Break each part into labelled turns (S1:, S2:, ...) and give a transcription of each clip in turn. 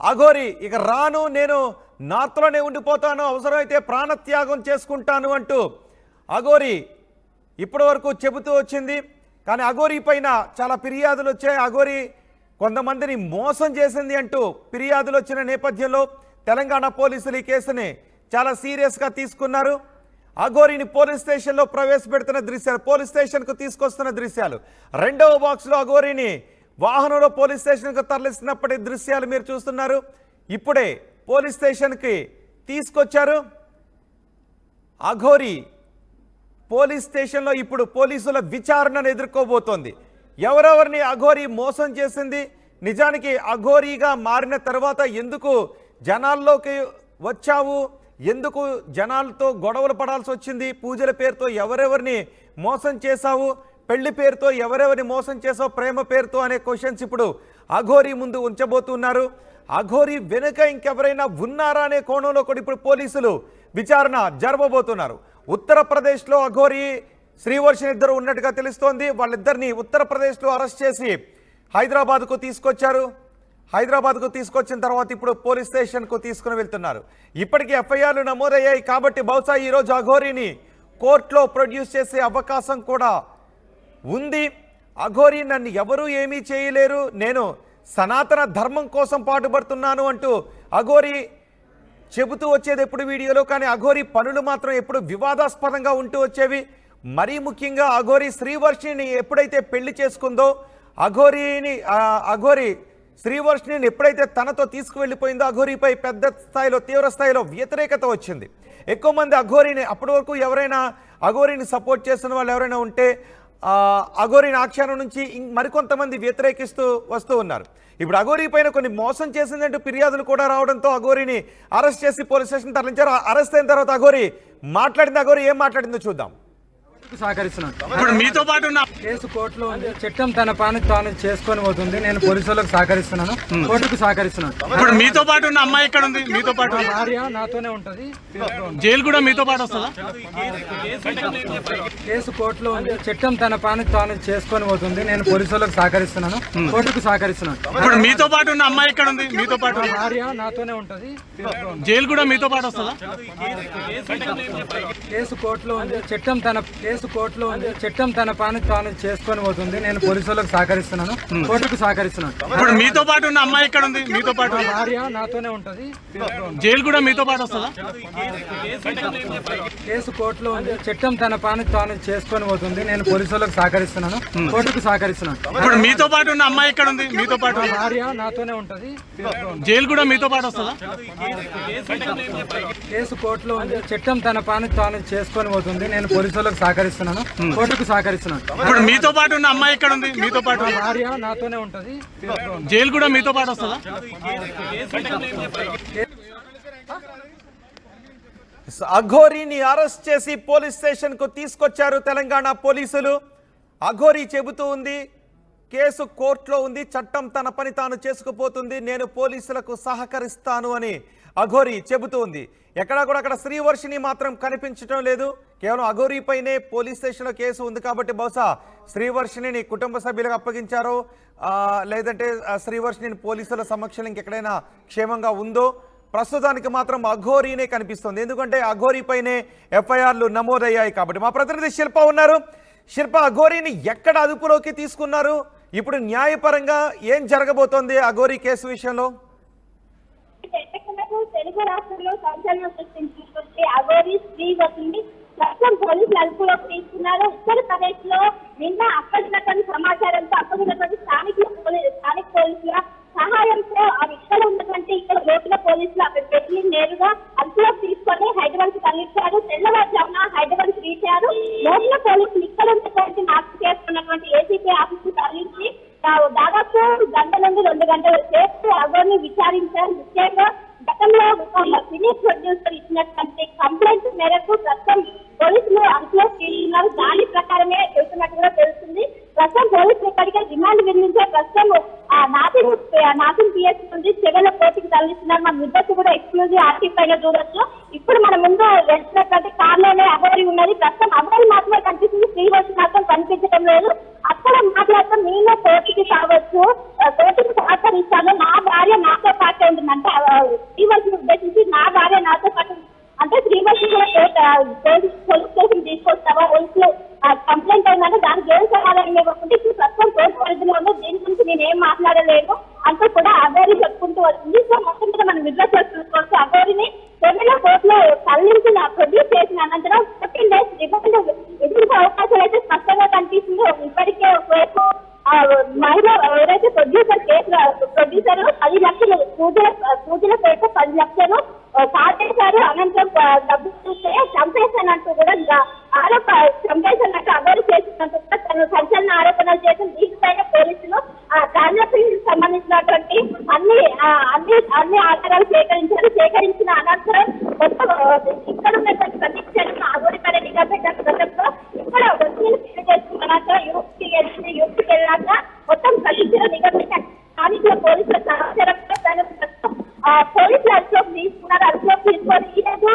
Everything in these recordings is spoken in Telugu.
S1: అఘోరి ఇక రాను, నేను నార్త్లోనే ఉండిపోతాను, అవసరమైతే ప్రాణత్యాగం చేసుకుంటాను అంటూ అఘోరి ఇప్పటి వరకు చెబుతూ వచ్చింది. కానీ అఘోరి పైన చాలా ఫిర్యాదులు వచ్చాయి. అఘోరి కొంతమందిని మోసం చేసింది అంటూ ఫిర్యాదులు వచ్చిన నేపథ్యంలో తెలంగాణ పోలీసులు ఈ కేసుని చాలా సీరియస్గా తీసుకున్నారు. అఘోరిని పోలీస్ స్టేషన్లో ప్రవేశపెడుతున్న దృశ్యాలు, పోలీస్ స్టేషన్కు తీసుకొస్తున్న దృశ్యాలు, రెండవ బాక్స్లో అఘోరిని వాహనంలో పోలీస్ స్టేషన్కు తరలిస్తున్నప్పటి దృశ్యాలు మీరు చూస్తున్నారు. ఇప్పుడే పోలీస్ స్టేషన్కి తీసుకొచ్చారు. అఘోరి పోలీస్ స్టేషన్లో ఇప్పుడు పోలీసుల విచారణను ఎదుర్కోబోతోంది. ఎవరెవరిని అఘోరి మోసం చేసింది, నిజానికి అఘోరిగా మారిన తర్వాత ఎందుకు జనాల్లోకి వచ్చావు, ఎందుకు జనాలతో గొడవలు పడాల్సి వచ్చింది, పూజల పేరుతో ఎవరెవరిని మోసం చేశావు, పెళ్లి పేరుతో ఎవరెవరిని మోసం చేసావు, ప్రేమ పేరుతో అనే క్వశ్చన్స్ ఇప్పుడు అఘోరి ముందు ఉంచబోతున్నారు. అఘోరి వెనుక ఇంకెవరైనా ఉన్నారా అనే కోణంలో కూడా ఇప్పుడు పోలీసులు విచారణ జరపబోతున్నారు. ఉత్తరప్రదేశ్లో అఘోరి శ్రీవర్షిని ఇద్దరు ఉన్నట్టుగా తెలుస్తోంది. వాళ్ళిద్దరిని ఉత్తరప్రదేశ్లో అరెస్ట్ చేసి హైదరాబాద్కు తీసుకొచ్చారు. హైదరాబాద్కు తీసుకొచ్చిన తర్వాత ఇప్పుడు పోలీస్ స్టేషన్కు తీసుకుని వెళ్తున్నారు. ఇప్పటికీ ఎఫ్ఐఆర్లు నమోదయ్యాయి కాబట్టి బహుశా ఈరోజు అఘోరిని కోర్టులో ప్రొడ్యూస్ చేసే అవకాశం కూడా ఉంది. అఘోరి నన్ను ఎవరూ ఏమీ చేయలేరు, నేను సనాతన ధర్మం కోసం పాటుపడుతున్నాను అంటూ అఘోరి చెబుతూ వచ్చేది ఎప్పుడు వీడియోలో. కానీ అఘోరి పనులు మాత్రం ఎప్పుడు వివాదాస్పదంగా ఉంటూ వచ్చేవి. మరీ ముఖ్యంగా అఘోరి శ్రీవర్షిని ఎప్పుడైతే పెళ్లి చేసుకుందో, అఘోరి శ్రీవర్షిని ఎప్పుడైతే తనతో తీసుకువెళ్ళిపోయిందో అఘోరిపై పెద్ద స్థాయిలో, తీవ్ర స్థాయిలో వ్యతిరేకత వచ్చింది. ఎక్కువ మంది అఘోరిని, అప్పటి వరకు ఎవరైనా అఘోరిని సపోర్ట్ చేస్తున్న వాళ్ళు ఎవరైనా ఉంటే అఘోరిని ఆఖ్యానం నుంచి మరికొంతమంది వ్యతిరేకిస్తూ వస్తూ ఉన్నారు. ఇప్పుడు అఘోరి పైన కొన్ని మోసం చేసిందంటూ ఫిర్యాదులు కూడా రావడంతో అఘోరిని అరెస్ట్ చేసి పోలీస్ స్టేషన్ తరలించారు. అరెస్ట్ అయిన తర్వాత అఘోరి మాట్లాడింది. అఘోరి ఏం మాట్లాడిందో చూద్దాం.
S2: సహకరిస్తున్నాను. ఇప్పుడు మీతో పాటు కేసు కోర్టులో ఉంది. చట్టం తన పని తాను చేసుకొని పోతుంది. నేను పోలీసులకు సహకరిస్తున్నాను, కోర్టుకు సహకరిస్తున్నాను.
S3: ఇప్పుడు మీతో పాటు ఉన్న అమ్మాయి ఎక్కడ ఉంది? మీతో పాటు
S2: భార్య నాతోనే ఉంటది.
S3: జైలు కూడా మీతో పాటు వస్తుందా?
S2: కేసు కోర్టులో ఉంది. చట్టం తన పని తాను చేసుకొని పోతుంది. నేను పోలీసులకు సహకరిస్తున్నాను, కోర్టుకు సహకరిస్తున్నాను.
S3: ఇప్పుడు మీతో పాటు ఉన్న అమ్మాయి ఎక్కడ ఉంది? మీతో పాటు
S2: భార్య నాతోనే ఉంటది.
S3: జైలు కూడా మీతో పాటు వస్తుందా?
S2: కేసు కోర్టులో ఉంది. చట్టం తన పని తాను చేసుకొని పోతుంది. నేను పోలీసులకు సహకరిస్తున్నాను, కోర్టుకు సహకరిస్తున్నాను.
S3: ఇప్పుడు మీతో పాటు ఉన్న అమ్మాయి ఎక్కడ ఉంది? మీతో పాటు
S2: భార్య నాతోనే ఉంటది.
S3: జైలు కూడా మీతో పాటు వస్తుందా?
S2: కేసు కోర్టులో ఉంది. చట్టం తన పని తాను చేసుకొని పోతుంది. నేను పోలీసులకు సహకరిస్తున్నాను, కోర్టుకు సహకరిస్తున్నాను.
S3: ఇప్పుడు మీతో పాటు ఉన్న అమ్మాయి ఎక్కడ ఉంది? మీతో పాటు
S2: భార్య నాతోనే ఉంటది.
S3: జైలు కూడా మీతో పాటు వస్తుందా?
S2: కేసు కోర్టులో ఉంది. చట్టం తన పని తాను చేసుకొని పోతుంది. నేను పోలీసులకు సహకరిస్తున్నాను, కోర్టుకు సహకరిస్తున్నాను.
S3: ఇప్పుడు మీతో పాటు ఉన్న అమ్మాయి ఎక్కడ ఉంది? మీతో పాటు
S2: భార్య నాతోనే ఉంటది.
S3: జైలు కూడా మీతో పాటు వస్తుందా?
S1: అఘోరిని అరెస్ట్ చేసి పోలీస్ స్టేషన్కు తీసుకొచ్చారు తెలంగాణ పోలీసులు. అఘోరి చెబుతూ ఉంది, కేసు కోర్టులో ఉంది, చట్టం తన పని తాను చేసుకుపోతుంది, నేను పోలీసులకు సహకరిస్తాను అని అఘోరి చెబుతూ ఉంది. ఎక్కడా కూడా అక్కడ శ్రీవర్షిని మాత్రం కనిపించడం లేదు. కేవలం అఘోరి పైనే పోలీస్ స్టేషన్లో కేసు ఉంది కాబట్టి బహుశా శ్రీవర్షిని కుటుంబ సభ్యులకు అప్పగించారో లేదంటే శ్రీవర్షిని పోలీసుల సమక్షంలో ఇంకెక్కడైనా క్షేమంగా ఉందో. ప్రస్తుతానికి మాత్రం అఘోరినే కనిపిస్తుంది, ఎందుకంటే అఘోరి పైనే ఎఫ్ఐఆర్లు నమోదయ్యాయి కాబట్టి. మా ప్రతినిధి శిల్ప ఉన్నారు. శిల్ప, అఘోరిని ఎక్కడ అదుపులోకి తీసుకున్నారు? ఇప్పుడు న్యాయపరంగా ఏం జరగబోతోంది అఘోరి కేసు విషయంలో?
S4: తెలుగు రాష్ట్రంలో సంచలనం సృష్టించినటువంటి అఘోరి శ్రీవర్షిని ప్రస్తుతం పోలీసులు అదుపులోకి తీసుకున్నారు. ఉత్తరప్రదేశ్ లో నిన్న అప్పటినటువంటి సమాచారంతో అప్పటినటువంటి స్థానిక పోలీసుల సహాయంతో ఇక్కడ ఉన్నటువంటి లోపల పోలీసులు అక్కడ పెట్టి నేరుగా అదుపులోకి తీసుకొని హైదరాబాద్ తరలించారు. తెల్లవారుజామున హైదరాబాద్ రీచ్ అయ్యారు. లోపల పోలీసులు ఇక్కడ ఉన్నటువంటి నాశనం చేస్తున్నటువంటి ఏసీపీ ఆఫీస్ తరలించి దాదాపు గంట నుండి 2 గంటల సేపు అఘోరిని విచారించారు. ముఖ్యంగా గతంలో సినీ ప్రొడ్యూసర్ ఇచ్చినటువంటి కంప్లైంట్ మేరకు ప్రస్తుతం పోలీసులు అదుపులో తీసుకున్నారు. దాని ప్రకారమే చేస్తున్నట్టు కూడా తెలుస్తుంది. ప్రస్తుతం పోలీసులు ఇప్పటికే రిమాండ్ విధించే ప్రస్తుతం నాసిం పిఎస్ నుండి చెవెల కోర్టుకు తరలిస్తున్నారు. మన విద్యార్థి కూడా ఎక్స్క్లూజివ్ ఆర్టీవ్ పైన చూడొచ్చు. ఇప్పుడు మన ముందు వెళ్తున్నటువంటి కార్లోనే అఘోరి ఉన్నది. ప్రస్తుతం అఘోరి మాత్రమే కనిపిస్తుంది, శ్రీవర్షి మాత్రం కనిపించడం లేదు. అక్కడ మాట్లాడటం నేను కోర్టుకి కావచ్చు, కోర్టుకు సహకరిస్తాను, నా భార్య నాతో పాటే ఉంటుంది అంటే శ్రీవర్షిని ఉద్దేశించి నా భార్య నాతో పాటు అంటే శ్రీవర్షి కూడా పోలీస్ స్టేషన్ తీసుకొస్తావా పోలీసులు కంప్లైంట్ అయిందంటే దానికి ఏం సమాధానం ఇవ్వకుంటే ఇప్పుడు ప్రస్తుతం కోర్టు పరిధిలో ఉంది దీని గురించి నేను ఏం మాట్లాడలేను అంటూ కూడా అఘోరి చెప్పుకుంటూ వచ్చింది. సో మొత్తం మీద మనం విడుదల చేసుకోవచ్చు. అఘోరిని తెలంగాణ కోర్టులో తరలించిన ప్రొడ్యూస్ చేసిన అనంతరం 15 days రిమాండ్ ఎదుర్కొనే అవకాశాలు అయితే స్పష్టంగా కనిపిస్తుంది. ఇప్పటికే ఒకవైపు మహిళ ఎవరైతే ప్రొడ్యూసర్ 10 లక్షలు పూజల పేరుతో 10 లక్షలు కాటేశారు. అనంతరం డబ్బు చూస్తే చంపేశానంటూ కూడా చంపేశానంటూ అఘోరి చేసినట్టు కూడా తను సంచలన ఆరోపణలు చేసిన దీనిపైన పోలీసులు ట్రాన్సాక్షన్ సంబంధించినటువంటి అన్ని ఆధారాలు సేకరించిన అనంతరం ఇక్కడ ఉన్నటువంటి ప్రతిక్షణం అఘోరి పైన నిఘా పెట్టిన క్రమంలో ఇక్కడ వసూలు చేసుకున్నాక యూపీకి వెళ్ళాక మొత్తం ప్రతిక్షణ నిఘా పెట్టిన స్థానికుల పోలీసుల సమాచారంతో పోలీసులు అదుపులోకి తీసుకున్నారు. అదుపులోకి తీసుకొని ఈ రోజు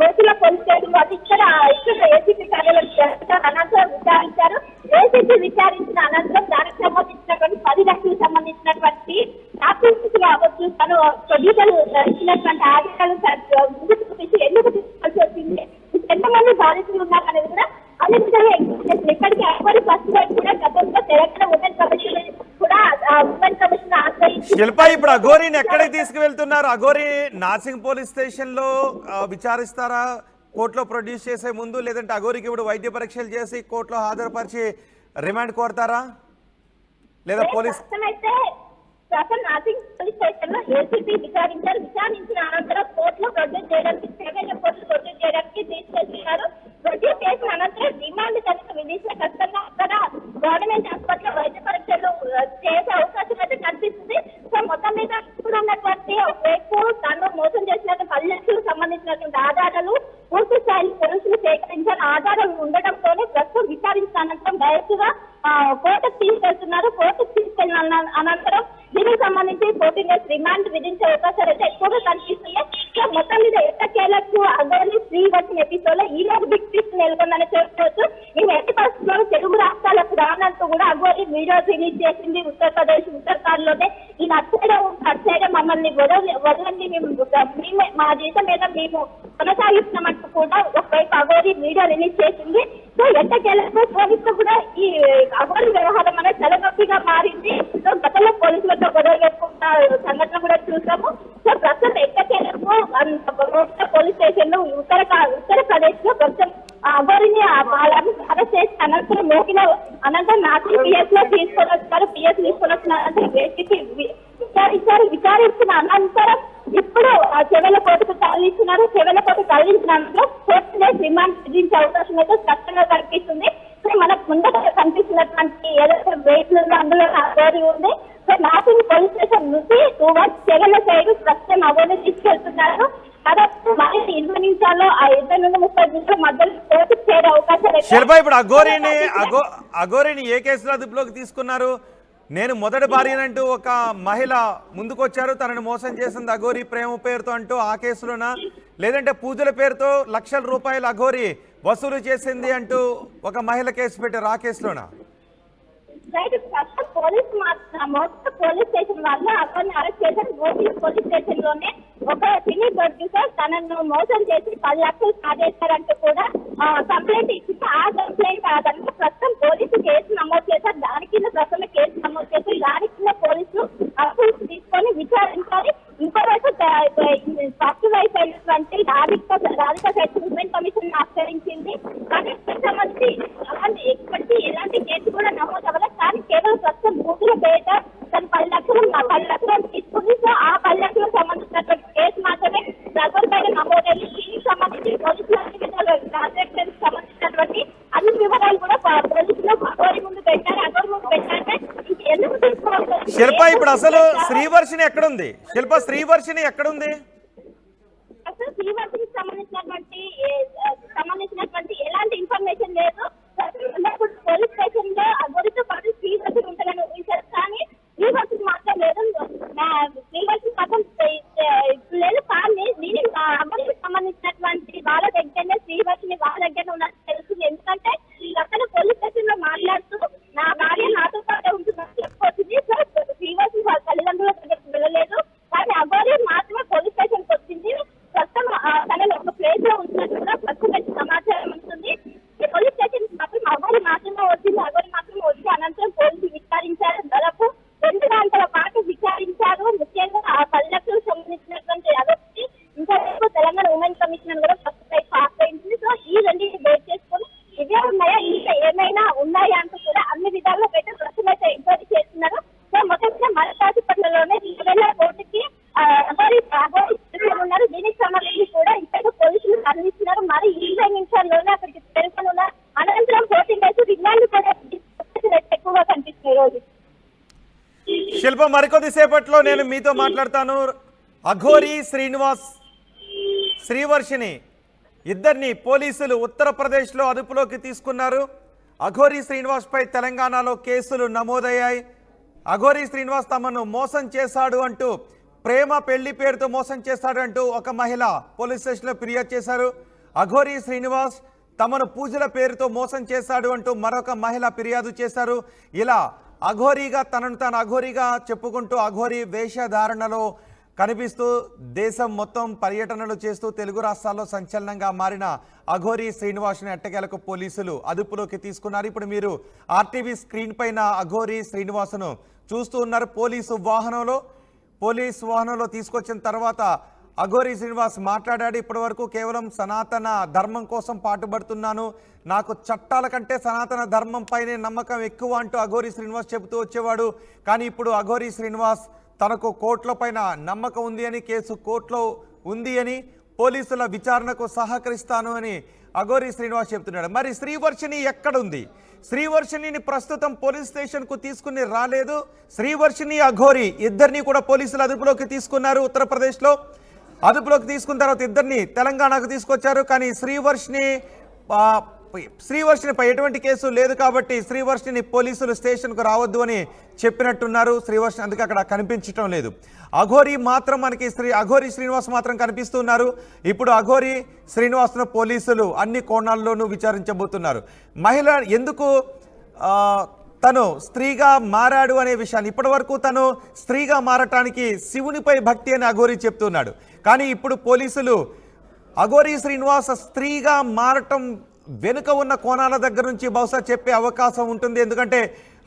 S4: మేతుల పోలీస్ స్టేషన్ అది ఇక్కడ ఏసీపీ కార్యాలయం అనంతరం విచారించారు. ఏసీపీ విచారించిన అనంతరం దానికి సంబంధించినటువంటి 10 లక్షలకు సంబంధించినటువంటి డాక్యుమెంట్స్ కావచ్చు తను ప్రొడ్యూసర్ ఇచ్చినటువంటి ఆధారాలు ముందుకు చూపించి ఎందుకు తీసుకోవాల్సి వచ్చింది, ఎంతమంది బాధితులు ఉన్నారు అనేది కూడా అదే విధంగా ఇప్పటికీ అక్బరి ఫస్ట్ కూడా గతంలో తెలంగాణ ఉమెన్ కమిషన్ కూడా ఉమెన్ కమిషన్ ఆశ్రయించి
S1: శిల్ప ఇప్పుడు అఘోరిని ఎక్కడికి తీసుకువెళ్తున్నారు? అఘోరి నార్సింగ్ పోలీస్ స్టేషన్ లో విచారిస్తారా కోర్టులో ప్రొడ్యూస్ చేసే ముందు, లేదంటే అఘోరికి ఇప్పుడు వైద్య పరీక్షలు చేసి కోర్టులో హాజరుపరిచి రిమాండ్ కోరతారా లేదా పోలీస్?
S4: నార్సింగ్ పోలీస్ స్టేషన్ లో ఏసీపీ విచారించిన అనంతరం కోర్టులో ప్రొడ్యూస్ చేయడానికి తీసుకెళ్తున్నారు. ప్రొడ్యూస్ చేసిన అనంతరం రిమాండ్ కనుక విధిస్తే ఖచ్చితంగా అక్కడ గవర్నమెంట్ హాస్పిటల్ వైద్య పరీక్షలు చేసే అవకాశం అయితే కనిపిస్తుంది. సో మొత్తం మీద ఇప్పుడు ఉన్నటువంటి ఒకవైపు తను మోసం చేసినట్టు 10 లక్షలకు సంబంధించినటువంటి ఆధారాలు పూర్తి స్థాయిలో పోలీసులు సేకరించిన ఆధారాలు ఉండడంతోనే ప్రస్తుతం విచారించిన అనంతరం డైరెక్ట్ గా కోర్టుకు తీసుకెళ్తున్నారు. కోర్టుకు తీసుకెళ్లిన అనంతరం దీనికి సంబంధించి 14 days రిమాండ్ విధించే అవకాశాలు అయితే ఎక్కువగా కనిపిస్తున్నాయి. సో మొత్తం మీద ఎట్టకేలకు అఘోరి శ్రీవర్షిని ఎపిసోడ్ లో ఈ రోజు బిగ్ ట్విస్ట్ నెలకొందని చెప్పుకోవచ్చు. ఈ ఎట్టి పరిస్థితుల్లో తెలుగు రాష్ట్రాలకు రానంటూ కూడా అఘోరి వీడియో రిలీజ్ చేసింది. ఉత్తరప్రదేశ్ ఉత్తరాఖండ్ లోనే ఈ అటు మమ్మల్ని వదలండి, మేము మా జీతం మీద మేము కొనసాగిస్తున్నామంటూ కూడా ఒకవైపు అఘోరి వీడియో రిలీజ్ చేసింది. సో ఎట్టకేలకు పోలీసులు కూడా ఈ అఘోరి వ్యవహారం అనేది తలనొప్పిగా మారింది. సో గతంలో పోలీసులతో గొడవ పెట్టుకున్న సంఘటన కూడా చూసాము. సో ప్రస్తుతం ఎట్టకేలకు పోలీస్ స్టేషన్ లో ఉత్తరప్రదేశ్ లో ప్రస్తుతం అఘోరిని అరెస్ట్ చేసి అనంతరం నార్సింగ్ పిఎస్ లో తీసుకొని వస్తారు. తీసుకొని వస్తున్నారు విచారించిన అనంతరం ఇప్పుడు చెవెల కోర్టుకు తరలిస్తున్నారు. చెవెల కోర్టు తరలించిన అనంతరం 14 days రిమాండ్ విధించే అవకాశం అయితే స్పష్టంగా కనిపిస్తుంది. సో మనకు ముందుగా కనిపిస్తున్నటువంటి ఏదైతే వెయిట్ అందులో అఘోరి ఉంది. సో నార్సింగ్ పోలీస్ స్టేషన్ నుంచి చెవెల సైడ్ ప్రస్తుతం అఘోరిని తీసుకెళ్తున్నారు. దాదాపు మరి 20 నిమిషాల్లో 20 నుండి 30 నిమిషాల మధ్యలో కోర్టుకు చేరే అవకాశాలు.
S1: శిల్ప ఇప్పుడు అఘోరిని ఏ కేసులో అదుపులోకి తీసుకున్నారు? నేను మొదటి భార్యనంటూ ఒక మహిళ ముందుకొచ్చారు, తనను మోసం చేసింది అఘోరి ప్రేమ పేరుతో అంటూ ఆ కేసులోనా, లేదంటే పూజల పేరుతో లక్షల రూపాయలు అఘోరి వసూలు చేసింది అంటూ ఒక మహిళ కేసు పెట్టారు ఆ కేసులోనా?
S4: పోలీస్ స్టేషన్ వాళ్ళు అతన్ని అరెస్ట్ చేశారు. పోలీస్ స్టేషన్ లోనే ఒక సినీ ప్రొడ్యూసర్ తనను మోసం చేసి 10 లక్షలు కాజేశారంటూ కూడా కంప్లైంట్ ఇచ్చింది. ఆ కంప్లైంట్ ఆధారంగా ప్రస్తుతం పోలీసు కేసు నమోదు చేశారు. దాని కింద ప్రస్తుతం కేసు నమోదు చేసి దాని కింద పోలీసులు అప్పులు తీసుకొని విచారించాలి. ఇంకోవైపు ఫస్ట్ వైఫ్ అయినటువంటి రాధిక సెటిల్మెంట్ కమిషన్ ఆశ్రయించింది. కానీ సంబంధించి ఎప్పటికీ ఎలాంటి కేసు కూడా నమోదు అవ్వలేదు. కానీ కేవలం ప్రస్తుతం బూతుల పేట తను 10 లక్షలు తీసుకుంది. సో ఆ 10 లక్షలకు సంబంధించినటువంటి కేసు మాత్రమే అఘోరి పైన నమోదైంది. దీనికి సంబంధించి పోలీసులు అన్ని విధాలు ట్రాన్సాక్షన్ సంబంధించినటువంటి అన్ని వివరాలు కూడా పోలీసులు అఘోరి ముందు పెట్టారు. అఘోరి ముందు పెట్టారంటే ఎందుకు తీసుకోవాలి?
S1: శిల్ప ఇప్పుడు అసలు శ్రీవర్షిని ఎక్కడుంది? శ్రీవర్షిని ఎక్కడుంది?
S4: అసలు శ్రీవర్షికి సంబంధించినటువంటి ఎలాంటి ఇన్ఫర్మేషన్ లేదు. పోలీస్ స్టేషన్ లో అఘోరితో పాటు శ్రీవర్షిని ఉంటుందని ఊహించారు. కానీ శ్రీవర్షికి మాత్రం లేదు. శ్రీవర్షికి మాత్రం లేదు. కానీ నేను అఘోరికి సంబంధించినటువంటి వాళ్ళ దగ్గరనే శ్రీవర్షిని వాళ్ళ దగ్గర ఉన్నట్టు తెలుస్తుంది. ఎందుకంటే అక్కడ పోలీస్ స్టేషన్ లో మాట్లాడుతూ నా భార్య నాతో పాటే ఉంటుందని చెప్పుకొచ్చింది. సో శ్రీవర్షి విచారించారు. ముఖ్యంగా ఆ 10 లక్షలకు సంబంధించినటువంటి అదొకటి, ఇంకా తెలంగాణ ఉమెన్ కమిషన్ కూడా ఫస్ట్ ఆశ్రయించింది. సో ఈ రెండింటిని బేస్ చేసుకొని ఇవే ఉన్నాయా, ఇంకా ఏమైనా ఉన్నాయా అంటూ కూడా అన్ని విధాలుగా అయితే ప్రశ్నలు అయితే ఎంక్వైరీ చేస్తున్నారు. సో మొదటిగా మన కాశీపట్నంలోనే 2000 కోటికి ఉన్నారు. దీనికి సంబంధించి కూడా ఇక్కడ పోలీసులు తరలిస్తున్నారు. మరి 20 నిమిషాల్లోనే అక్కడికి చేరుకున్నారు. అనంతరం ఓటింగ్ అయితే రిమాండ్ కూడా ఎక్కువగా కనిపిస్తున్నాయి రోజు.
S1: శిల్ప, మరికొద్ది సేపట్లో నేను మీతో మాట్లాడతాను. అఘోరి శ్రీనివాస్, శ్రీవర్షిని ఇద్దరిని పోలీసులు ఉత్తరప్రదేశ్లో అదుపులోకి తీసుకున్నారు. అఘోరి శ్రీనివాస్ పై తెలంగాణలో కేసులు నమోదయ్యాయి. అఘోరి శ్రీనివాస్ తమను మోసం చేశాడు అంటూ, ప్రేమ పెళ్లి పేరుతో మోసం చేశాడు అంటూ ఒక మహిళ పోలీస్ స్టేషన్లో ఫిర్యాదు చేశారు. అఘోరి శ్రీనివాస్ తమను పూజల పేరుతో మోసం చేశాడు అంటూ మరొక మహిళ ఫిర్యాదు చేశారు. ఇలా అఘోరీగా తనను తాను అఘోరీగా చెప్పుకుంటూ అఘోరీ వేషధారణలో కనిపిస్తూ దేశం మొత్తం పర్యటనలు చేస్తూ తెలుగు రాష్ట్రాల్లో సంచలనంగా మారిన అఘోరి శ్రీనివాస్ని ఎట్టకేలకు పోలీసులు అదుపులోకి తీసుకున్నారు. ఇప్పుడు మీరు ఆర్టీవీ స్క్రీన్ పైన అఘోరి శ్రీనివాస్ను చూస్తూ ఉన్నారు. పోలీసు వాహనంలో తీసుకొచ్చిన తర్వాత అఘోరి శ్రీనివాస్ మాట్లాడాడు. ఇప్పటి వరకు కేవలం సనాతన ధర్మం కోసం పాటుపడుతున్నాను, నాకు చట్టాల కంటే సనాతన ధర్మం పైనే నమ్మకం ఎక్కువ అంటూ అఘోరి శ్రీనివాస్ చెబుతూ వచ్చేవాడు. కానీ ఇప్పుడు అఘోరి శ్రీనివాస్ తనకు కోర్టుల పైన నమ్మకం ఉంది అని, కేసు కోర్టులో ఉంది అని, పోలీసుల విచారణకు సహకరిస్తాను అని అఘోరి శ్రీనివాస్ చెప్తున్నాడు. మరి శ్రీవర్షిని ఎక్కడుంది? శ్రీవర్షిని ప్రస్తుతం పోలీస్ స్టేషన్కు తీసుకుని రాలేదు. శ్రీవర్షిని, అఘోరి ఇద్దరిని కూడా పోలీసులు అదుపులోకి తీసుకున్నారు. ఉత్తరప్రదేశ్లో అదుపులోకి తీసుకున్న తర్వాత ఇద్దరిని తెలంగాణకు తీసుకొచ్చారు. కానీ శ్రీవర్షినిపై ఎటువంటి కేసు లేదు కాబట్టి శ్రీవర్షిని పోలీసులు స్టేషన్కు రావద్దు అని చెప్పినట్టున్నారు. శ్రీవర్షిని అందుకే అక్కడ కనిపించడం లేదు. అఘోరి మాత్రం మనకి అఘోరి శ్రీనివాస్ మాత్రం కనిపిస్తున్నారు. ఇప్పుడు అఘోరి శ్రీనివాస్ను పోలీసులు అన్ని కోణాల్లోనూ విచారించబోతున్నారు. మహిళ ఎందుకు తను స్త్రీగా మారాడు అనే విషయాన్ని, ఇప్పటి వరకు తను స్త్రీగా మారటానికి శివునిపై భక్తి అని అఘోరి చెప్తున్నాడు. కానీ ఇప్పుడు పోలీసులు అఘోరి శ్రీనివాస్ స్త్రీగా మారటం వెనుక ఉన్న కోణాల దగ్గర నుంచి బహుశా చెప్పే అవకాశం ఉంటుంది. ఎందుకంటే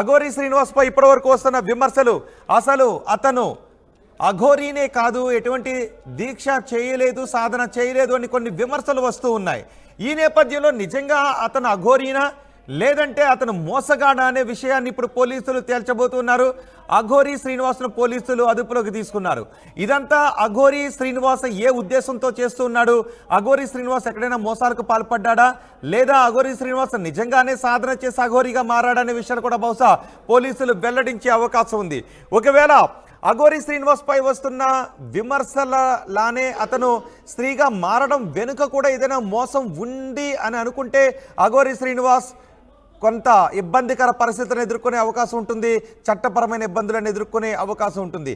S1: అఘోరి శ్రీనివాస్పై ఇప్పటివరకు వస్తున్న విమర్శలు, అసలు అతను అఘోరీనే కాదు, ఎటువంటి దీక్ష చేయలేదు, సాధన చేయలేదు అని కొన్ని విమర్శలు వస్తూ ఉన్నాయి. ఈ నేపథ్యంలో నిజంగా అతను అఘోరీనా లేదంటే అతను మోసగాడా అనే విషయాన్ని ఇప్పుడు పోలీసులు తేల్చబోతున్నారు. అఘోరి శ్రీనివాస్ను పోలీసులు అదుపులోకి తీసుకున్నారు. ఇదంతా అఘోరి శ్రీనివాస్ ఏ ఉద్దేశంతో చేస్తున్నాడు? అఘోరి శ్రీనివాస్ ఎక్కడైనా మోసాలకు పాల్పడ్డా, లేదా అఘోరి శ్రీనివాస్ నిజంగానే సాధన చేసి అఘోరిగా మారాడనే విషయాలు కూడా బహుశా పోలీసులు వెల్లడించే అవకాశం ఉంది. ఒకవేళ అఘోరి శ్రీనివాస్ పై వస్తున్న విమర్శలలానే అతను స్త్రీగా మారడం వెనుక కూడా ఏదైనా మోసం ఉంది అని అనుకుంటే అఘోరి శ్రీనివాస్ కొంత ఇబ్బందికర పరిస్థితులను ఎదుర్కొనే అవకాశం ఉంటుంది, చట్టపరమైన ఇబ్బందులను ఎదుర్కొనే అవకాశం ఉంటుంది.